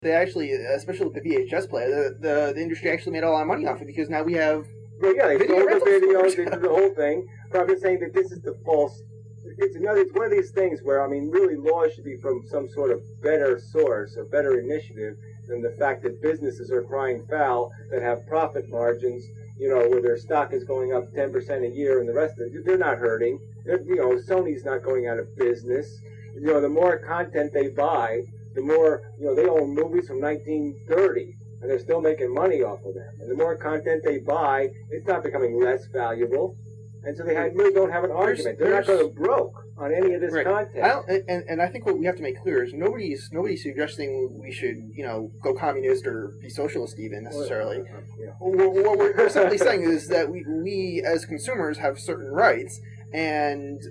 they actually, especially with the VHS player, the industry actually made a lot of money off it because now we have. Well, yeah, they video sold the rental video, stores. they did the whole thing. But I'm just saying that this is the false. It's one of these things where, I mean, really laws should be from some sort of better source or better initiative than the fact that businesses are crying foul that have profit margins, you know, where their stock is going up 10% a year and the rest of it, they're not hurting. You know, Sony's not going out of business. You know, the more content they buy, the more, you know, they own movies from 1930 and they're still making money off of them. And the more content they buy, it's not becoming less valuable. And so they really don't have an argument. They're not going broke on any of this content. And I think what we have to make clear is nobody's suggesting we should, you know, go communist or be socialist even necessarily. What we're simply saying is that we as consumers have certain rights, and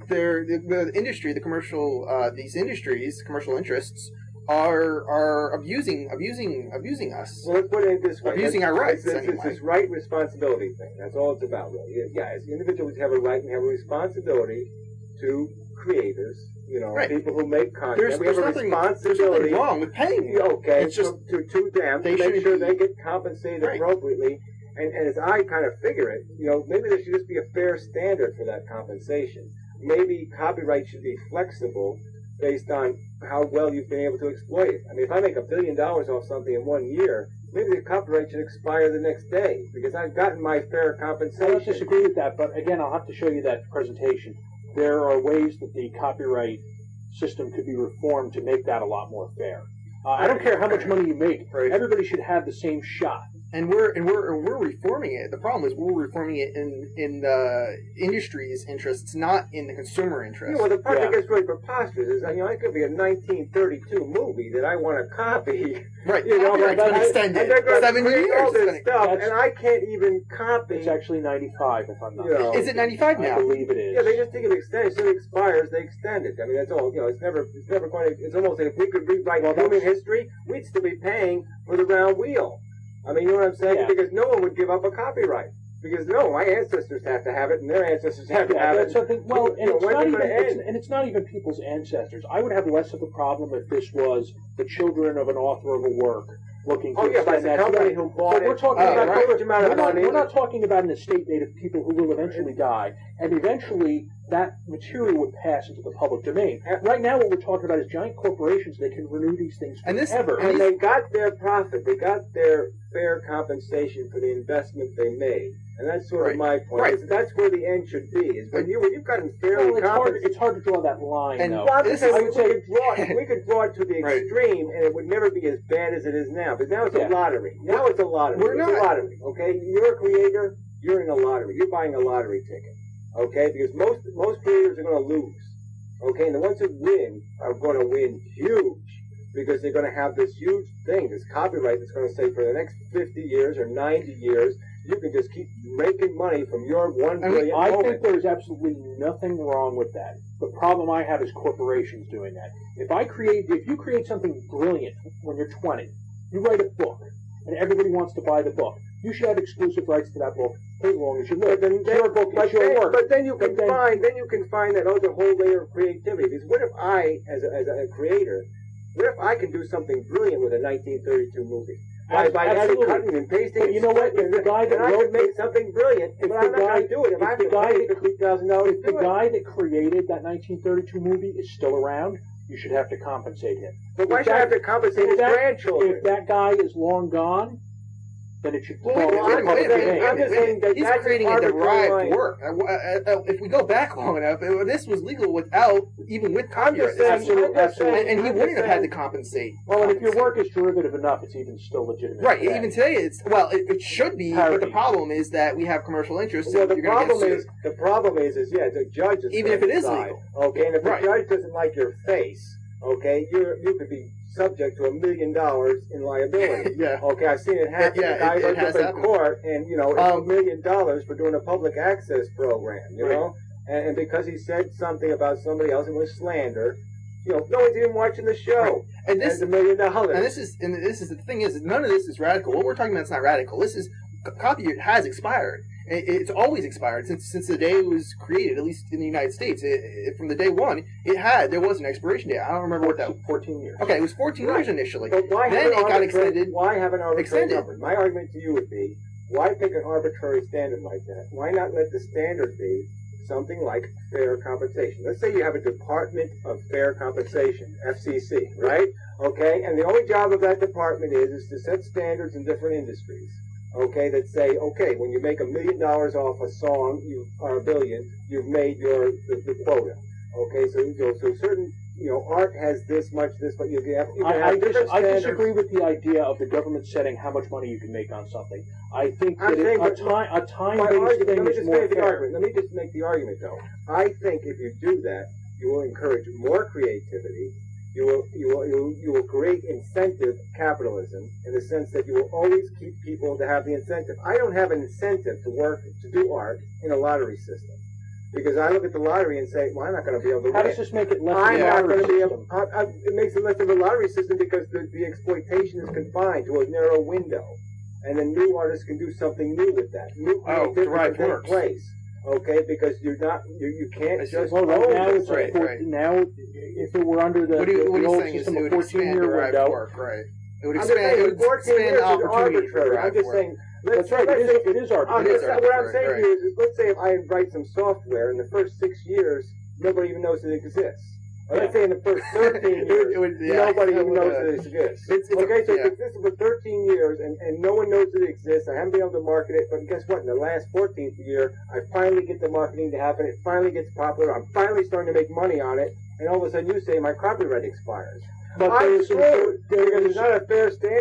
the industry, the commercial, these industries, commercial interests, are abusing us. Well, let's put it this way. Abusing our rights, It's this right responsibility thing. That's all it's about, really. Yeah, as individuals have a right and have a responsibility to creators, you know, people who make content. We have a responsibility. There's nothing wrong with paying. Okay, it's just to them to make sure they get compensated appropriately. And as I kind of figure it, you know, maybe there should just be a fair standard for that compensation. Maybe copyright should be flexible based on how well you've been able to exploit it. I mean, if I make $1 billion off something in 1 year, maybe the copyright should expire the next day because I've gotten my fair compensation. I don't disagree with that, but again, I'll have to show you that presentation. There are ways that the copyright system could be reformed to make that a lot more fair. I don't care how much money you make. Everybody should have the same shot. And we're reforming it. The problem is we're reforming it in the industry's interests, not in the consumer interest. Yeah, well, the part that gets really preposterous is, you know, it could be a 1932 movie that I want to copy. Right. You know, Copyright's been extended. And they're going 7 to years. all this stuff, and I can't even copy. It's actually 95, if I'm not mistaken. Is it 95 now? I believe it is. Yeah, they just think it extends. So it expires, they extend it. I mean, that's all. You know, it's never going to. It's almost like if we could rewrite human history, we'd still be paying for the round wheel. I mean, you know what I'm saying? Yeah. Because no one would give up a copyright. Because no, my ancestors have to have it, and their ancestors have to have it. Well, and it's not even people's ancestors. I would have less of a problem if this was the children of an author of a work looking to extend that. Company who bought it. We're talking about we're not talking about an estate made of people who will eventually die, and eventually that material would pass into the public domain. Right now, what we're talking about is giant corporations. They can renew these things forever. And they got their profit. They got their fair compensation for the investment they made. And that's sort of my point. Right. That's where the end should be. Is when you've gotten fairly compensated. It's hard to draw that line, and though. We could draw it to the extreme, and it would never be as bad as it is now. But now it's a lottery. Now it's a lottery. It's a lottery. Okay, you're a creator. You're in a lottery. You're buying a lottery ticket. Okay, because most creators are going to lose. Okay, and the ones who win are going to win huge because they're going to have this huge thing, this copyright that's going to say for the next 50 years or 90 years, you can just keep making money from your 1 billion I think there's absolutely nothing wrong with that. The problem I have is corporations doing that. If you create something brilliant when you're 20, you write a book, and everybody wants to buy the book. You should have exclusive rights to that book as long as you live. But then you can find that other whole layer of creativity. Because what if I, as a creator, what if I can do something brilliant with a 1932 movie? By adding, cutting, and pasting. But you know what? If the guy that I could make something brilliant, but I'm not going to do it. If I have to pay $50,000, if the guy that created that 1932 movie is still around, you should have to compensate him. But why should I have to compensate his grandchildren? If that guy is long gone, then it should. I'm just saying that he's creating a derived work. If we go back long enough, this was legal with copyright. And he wouldn't have had to compensate. Well, and if your work is derivative enough, it's even still legitimate. Right. Even today, it should be. But the problem is that we have commercial interests. Well, the problem is, the judge is even if it is legal. Okay, and if the judge doesn't like your face, okay, you could be subject to $1 million in liability. Yeah. Okay, I've seen it happen. Yeah, the guy goes up in court, and it's $1 million for doing a public access program. You know, and because he said something about somebody else, it was slander. You know, no one's even watching the show. Right. And this $1 million. And this is the thing is none of this is radical. What we're talking about is not radical. This is copyright has expired. It's always expired since the day it was created, at least in the United States. From the day one, there was an expiration date. I don't remember what that was. 14 years. Okay, it was 14 years initially. But why then it got extended. Why have an arbitrary extended. number? My argument to you would be, why pick an arbitrary standard like that? Why not let the standard be something like fair compensation? Let's say you have a Department of Fair Compensation, FCC, right? Okay, and the only job of that department is to set standards in different industries. Okay, that say, okay, when you make $1 million off a song, or $1 billion, you've made the quota. Okay, so certain, art has this much, but you have different standards. I disagree with the idea of the government setting how much money you can make on something. I think that a time-based thing is more fair. Let me just make the argument, though. I think if you do that, you will encourage more creativity. You will create incentive capitalism in the sense that you will always keep people to have the incentive. I don't have an incentive to do art in a lottery system. Because I look at the lottery and say, well, I'm not going to be able to win. How does this make it less of a lottery system? It makes it less of a lottery system because the exploitation is confined to a narrow window. And then new artists can do something new with that. New creativity can take place. Okay, because you can't just well, right now it's right. Now if it were under the old system of 14-year window, right? It would expand opportunity. I'm just saying. That's right. It is arbitrary. What I'm saying here is, let's say if I write some software in the first 6 years, nobody even knows it exists. Or let's say in the first 13 years, nobody even knows that it exists. It's existed for 13 years, and no one knows that it exists. I haven't been able to market it, but guess what? In the last 14th year, I finally get the marketing to happen. It finally gets popular. I'm finally starting to make money on it, and all of a sudden you say my copyright expires. But there's not a fair standard.